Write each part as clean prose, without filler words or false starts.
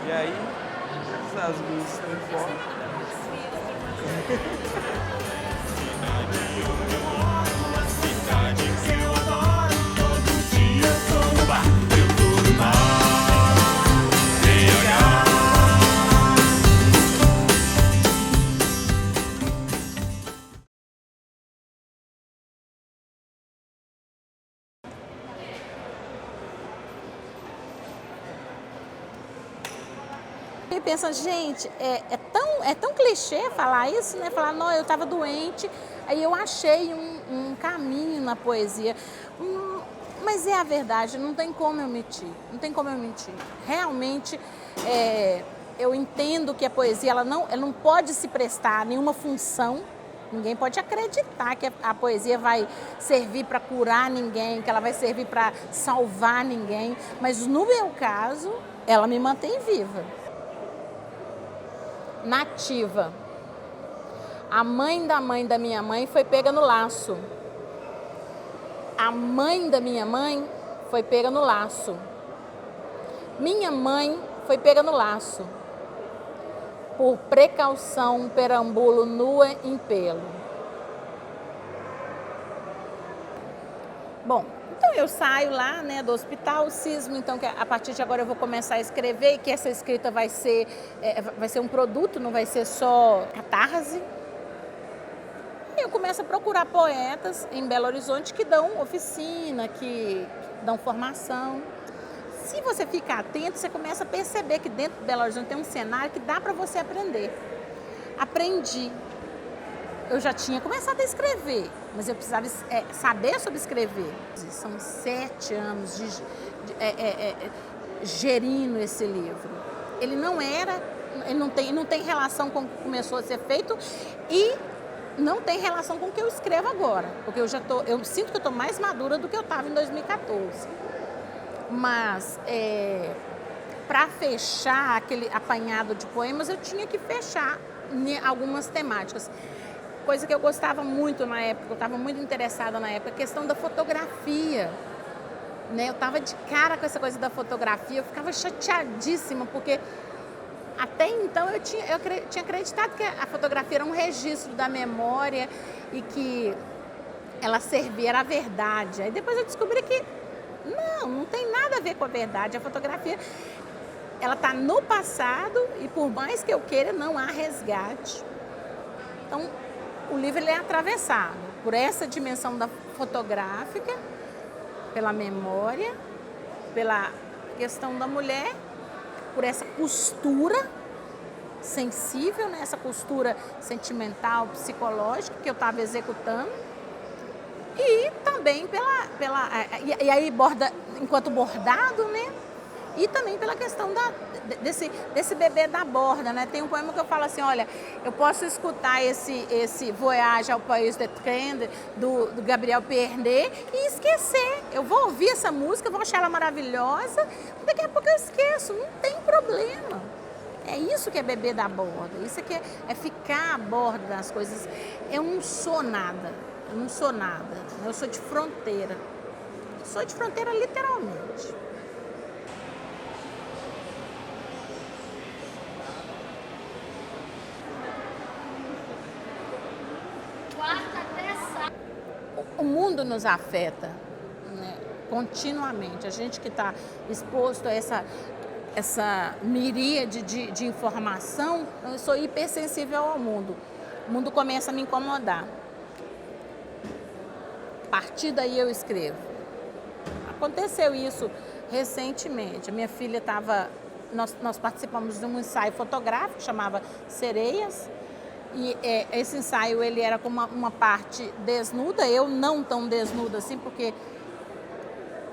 E aí, as luzes não importam. E pensa, gente, é tão clichê falar isso, né? Falar, não, eu estava doente, aí eu achei um caminho na poesia. Mas é a verdade, não tem como eu mentir, não tem como eu mentir. Realmente, eu entendo que a poesia ela não pode se prestar a nenhuma função. Ninguém pode acreditar que a poesia vai servir para curar ninguém, que ela vai servir para salvar ninguém. Mas no meu caso, ela me mantém viva. Nativa. A mãe da minha mãe foi pega no laço. A mãe da minha mãe foi pega no laço. Minha mãe foi pega no laço. Por precaução, perambulo nua em pelo. Bom, então eu saio lá, né, do hospital, cismo, então que a partir de agora eu vou começar a escrever e que essa escrita vai ser um produto, não vai ser só catarse. E eu começo a procurar poetas em Belo Horizonte que dão oficina, que dão formação. Se você ficar atento, você começa a perceber que dentro de Belo Horizonte tem um cenário que dá para você aprender. Aprendi. Eu já tinha começado a escrever, mas eu precisava saber sobre escrever. São 7 anos gerindo esse livro. Ele não tem relação com o que começou a ser feito e não tem relação com o que eu escrevo agora, porque eu sinto que eu estou mais madura do que eu estava em 2014. Mas para fechar aquele apanhado de poemas, eu tinha que fechar algumas temáticas. Coisa que eu gostava muito na época, eu estava muito interessada na época, a questão da fotografia. Né? Eu estava de cara com essa coisa da fotografia, eu ficava chateadíssima, porque até então eu tinha acreditado que a fotografia era um registro da memória e que ela servia, era a verdade. Aí depois eu descobri que não tem nada a ver com a verdade. A fotografia, ela está no passado e por mais que eu queira, não há resgate. Então, o livro ele é atravessado por essa dimensão da fotográfica, pela memória, pela questão da mulher, por essa costura sensível, né? Essa costura sentimental, psicológica que eu estava executando. E também e aí borda, enquanto bordado, né? E também pela questão desse bebê da borda, né? Tem um poema que eu falo assim, olha, eu posso escutar esse Voyage ao País des Trends do Gabriel Pernet e esquecer. Eu vou ouvir essa música, vou achar ela maravilhosa, daqui a pouco eu esqueço, não tem problema. É isso que é bebê da borda, isso que é ficar à borda das coisas. Eu não sou nada, eu sou de fronteira. Sou de fronteira literalmente. O mundo nos afeta, né, continuamente. A gente que está exposto a essa miríade de informação, eu sou hipersensível ao mundo. O mundo começa a me incomodar. A partir daí eu escrevo. Aconteceu isso recentemente. A minha filha estava... Nós participamos de um ensaio fotográfico, chamava Sereias. E esse ensaio ele era com uma parte desnuda, eu não tão desnuda assim, porque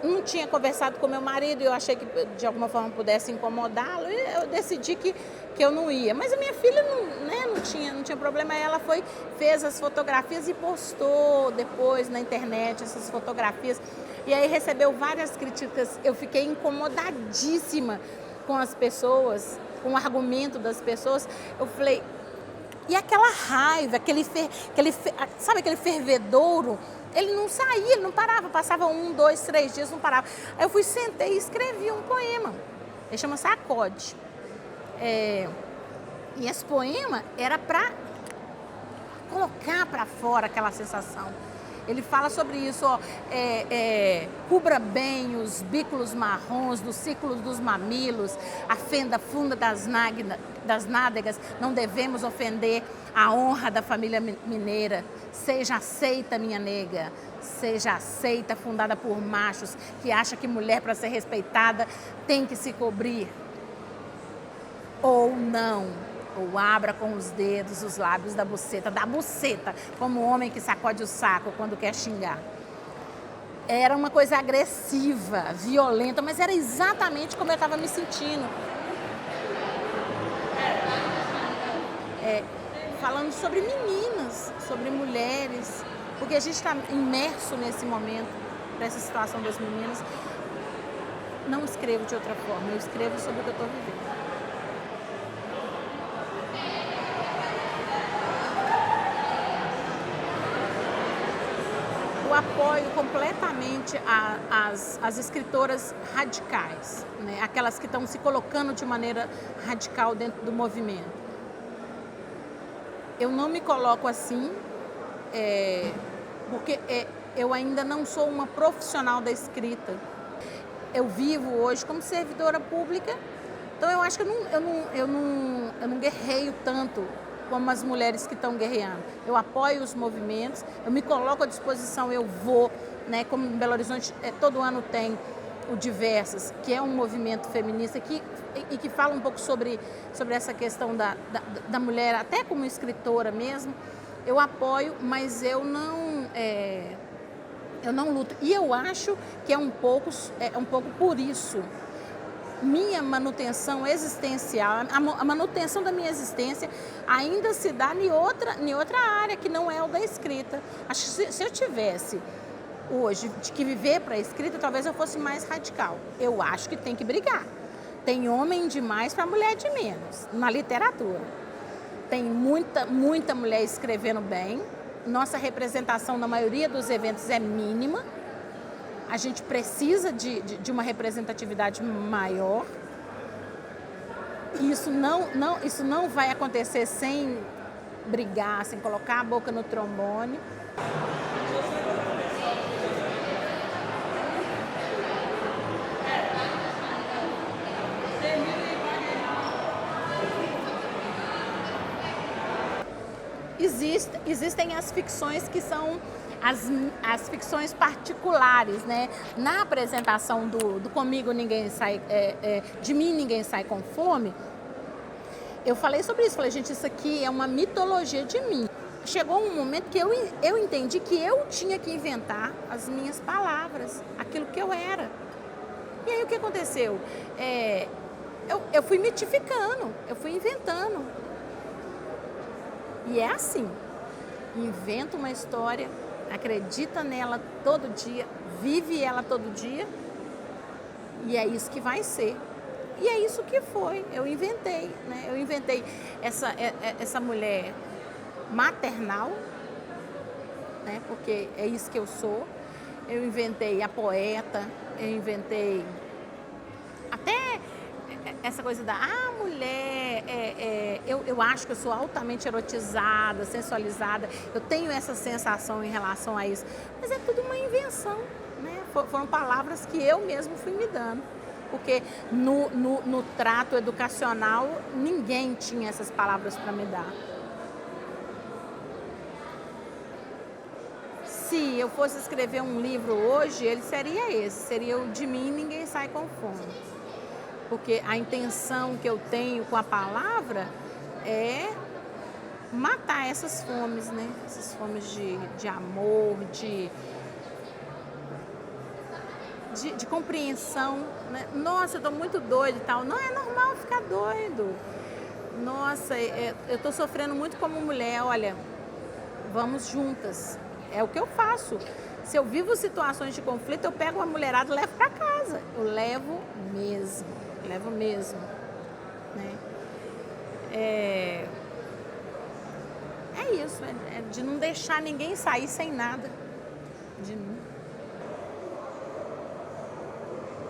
não tinha conversado com meu marido e eu achei que de alguma forma pudesse incomodá-lo e eu decidi que eu não ia. Mas a minha filha não tinha problema, ela fez as fotografias e postou depois na internet essas fotografias. E aí recebeu várias críticas, eu fiquei incomodadíssima com as pessoas, com o argumento das pessoas. Eu falei... E aquela raiva, sabe aquele fervedouro, ele não saía, ele não parava, passava 1, 2, 3 dias, não parava. Aí eu sentei e escrevi um poema, ele chama Sacode. E esse poema era para colocar para fora aquela sensação. Ele fala sobre isso, ó, cubra bem os bículos marrons dos círculos dos mamilos, a fenda funda das nádegas, não devemos ofender a honra da família mineira. Seja aceita, minha nega, seja aceita, fundada por machos, que acha que mulher, para ser respeitada, tem que se cobrir. Ou não. Ou abra com os dedos os lábios da buceta, como o homem que sacode o saco quando quer xingar. Era uma coisa agressiva, violenta, mas era exatamente como eu estava me sentindo. Falando sobre meninas, sobre mulheres, porque a gente está imerso nesse momento, nessa situação das meninas. Não escrevo de outra forma, eu escrevo sobre o que eu estou vivendo. Eu apoio completamente as escritoras radicais, né? Aquelas que estão se colocando de maneira radical dentro do movimento. Eu não me coloco assim, porque eu ainda não sou uma profissional da escrita. Eu vivo hoje como servidora pública, então eu acho que eu não guerreio tanto como as mulheres que estão guerreando. Eu apoio os movimentos, eu me coloco à disposição, eu vou, né? Como em Belo Horizonte todo ano tem o Diversas, que é um movimento feminista e que fala um pouco sobre essa questão da mulher, até como escritora mesmo. Eu apoio, mas eu não luto. E eu acho que é um pouco por isso. Minha manutenção existencial, a manutenção da minha existência ainda se dá em outra área que não é o da escrita. Acho que se eu tivesse hoje de que viver para a escrita, talvez eu fosse mais radical. Eu acho que tem que brigar. Tem homem demais para mulher de menos na literatura. Tem muita mulher escrevendo bem. Nossa representação na maioria dos eventos é mínima. A gente precisa de uma representatividade maior. Isso não vai acontecer sem brigar, sem colocar a boca no trombone. Existem as ficções que são as ficções particulares, né? Na apresentação do Comigo Ninguém Sai, de Mim Ninguém Sai com Fome, eu falei sobre isso, falei, gente, isso aqui é uma mitologia de mim. Chegou um momento que eu entendi que eu tinha que inventar as minhas palavras, aquilo que eu era. E aí o que aconteceu? Eu fui mitificando, eu fui inventando. E é assim, inventa uma história, acredita nela todo dia, vive ela todo dia, e é isso que vai ser. E é isso que foi, eu inventei, né? Eu inventei essa mulher maternal, né? Porque é isso que eu sou. Eu inventei a poeta, eu inventei até essa coisa da mulher, eu acho que eu sou altamente erotizada, sensualizada, eu tenho essa sensação em relação a isso, mas é tudo uma invenção, né? Foram palavras que eu mesmo fui me dando, porque no trato educacional ninguém tinha essas palavras para me dar. Se eu fosse escrever um livro hoje, ele seria esse, seria o De Mim Ninguém Sai com Fome. Porque a intenção que eu tenho com a palavra é matar essas fomes, né? Essas fomes de amor, de compreensão, né? Nossa, eu tô muito doido e tal. Não, é normal ficar doido. Nossa, eu tô sofrendo muito como mulher. Olha, vamos juntas. É o que eu faço. Se eu vivo situações de conflito, eu pego uma mulherada e levo para casa. Eu levo mesmo, né? É isso, é de não deixar ninguém sair sem nada de mim.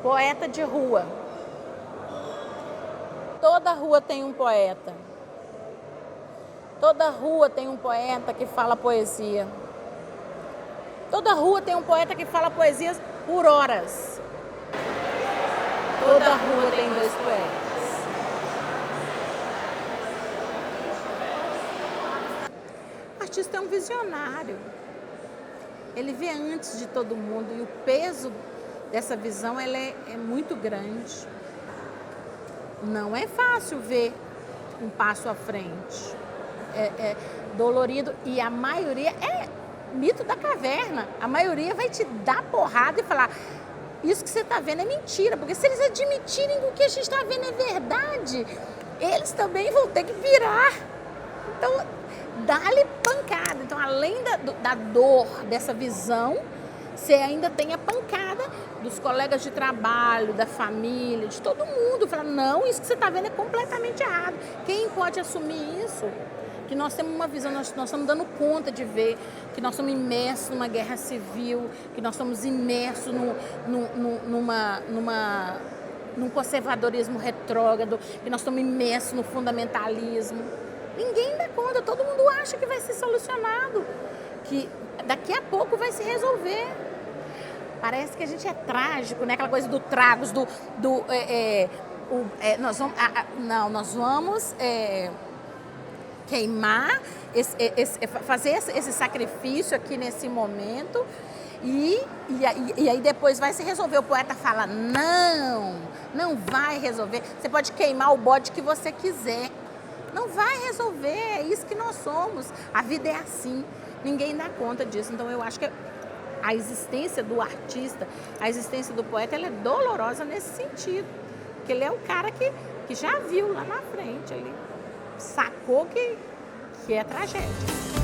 Poeta de rua. Toda rua tem um poeta. Toda rua tem um poeta que fala poesia. Toda rua tem um poeta que fala poesias por horas. Toda rua tem 2 poetas. O artista é um visionário. Ele vê antes de todo mundo e o peso dessa visão ela é muito grande. Não é fácil ver um passo à frente. É dolorido e a maioria é mito da caverna. A maioria vai te dar porrada e falar: isso que você está vendo é mentira, porque se eles admitirem que o que a gente está vendo é verdade, eles também vão ter que virar. Então, dá-lhe pancada. Então, além da dor dessa visão, você ainda tem a pancada dos colegas de trabalho, da família, de todo mundo. Fala: não, isso que você está vendo é completamente errado. Quem pode assumir isso? Que nós temos uma visão, nós estamos dando conta de ver que nós estamos imersos numa guerra civil, que nós estamos imersos num conservadorismo retrógrado, que nós estamos imersos no fundamentalismo. Ninguém dá conta, todo mundo acha que vai ser solucionado, que daqui a pouco vai se resolver. Parece que a gente é trágico, né? Aquela coisa do tragos, nós vamos queimar, fazer esse sacrifício aqui nesse momento e aí depois vai se resolver. O poeta fala: não vai resolver. Você pode queimar o bode que você quiser. Não vai resolver, é isso que nós somos. A vida é assim, ninguém dá conta disso. Então eu acho que a existência do artista, a existência do poeta, ela é dolorosa nesse sentido. Porque ele é o cara que já viu lá na frente, ele sacou que é tragédia.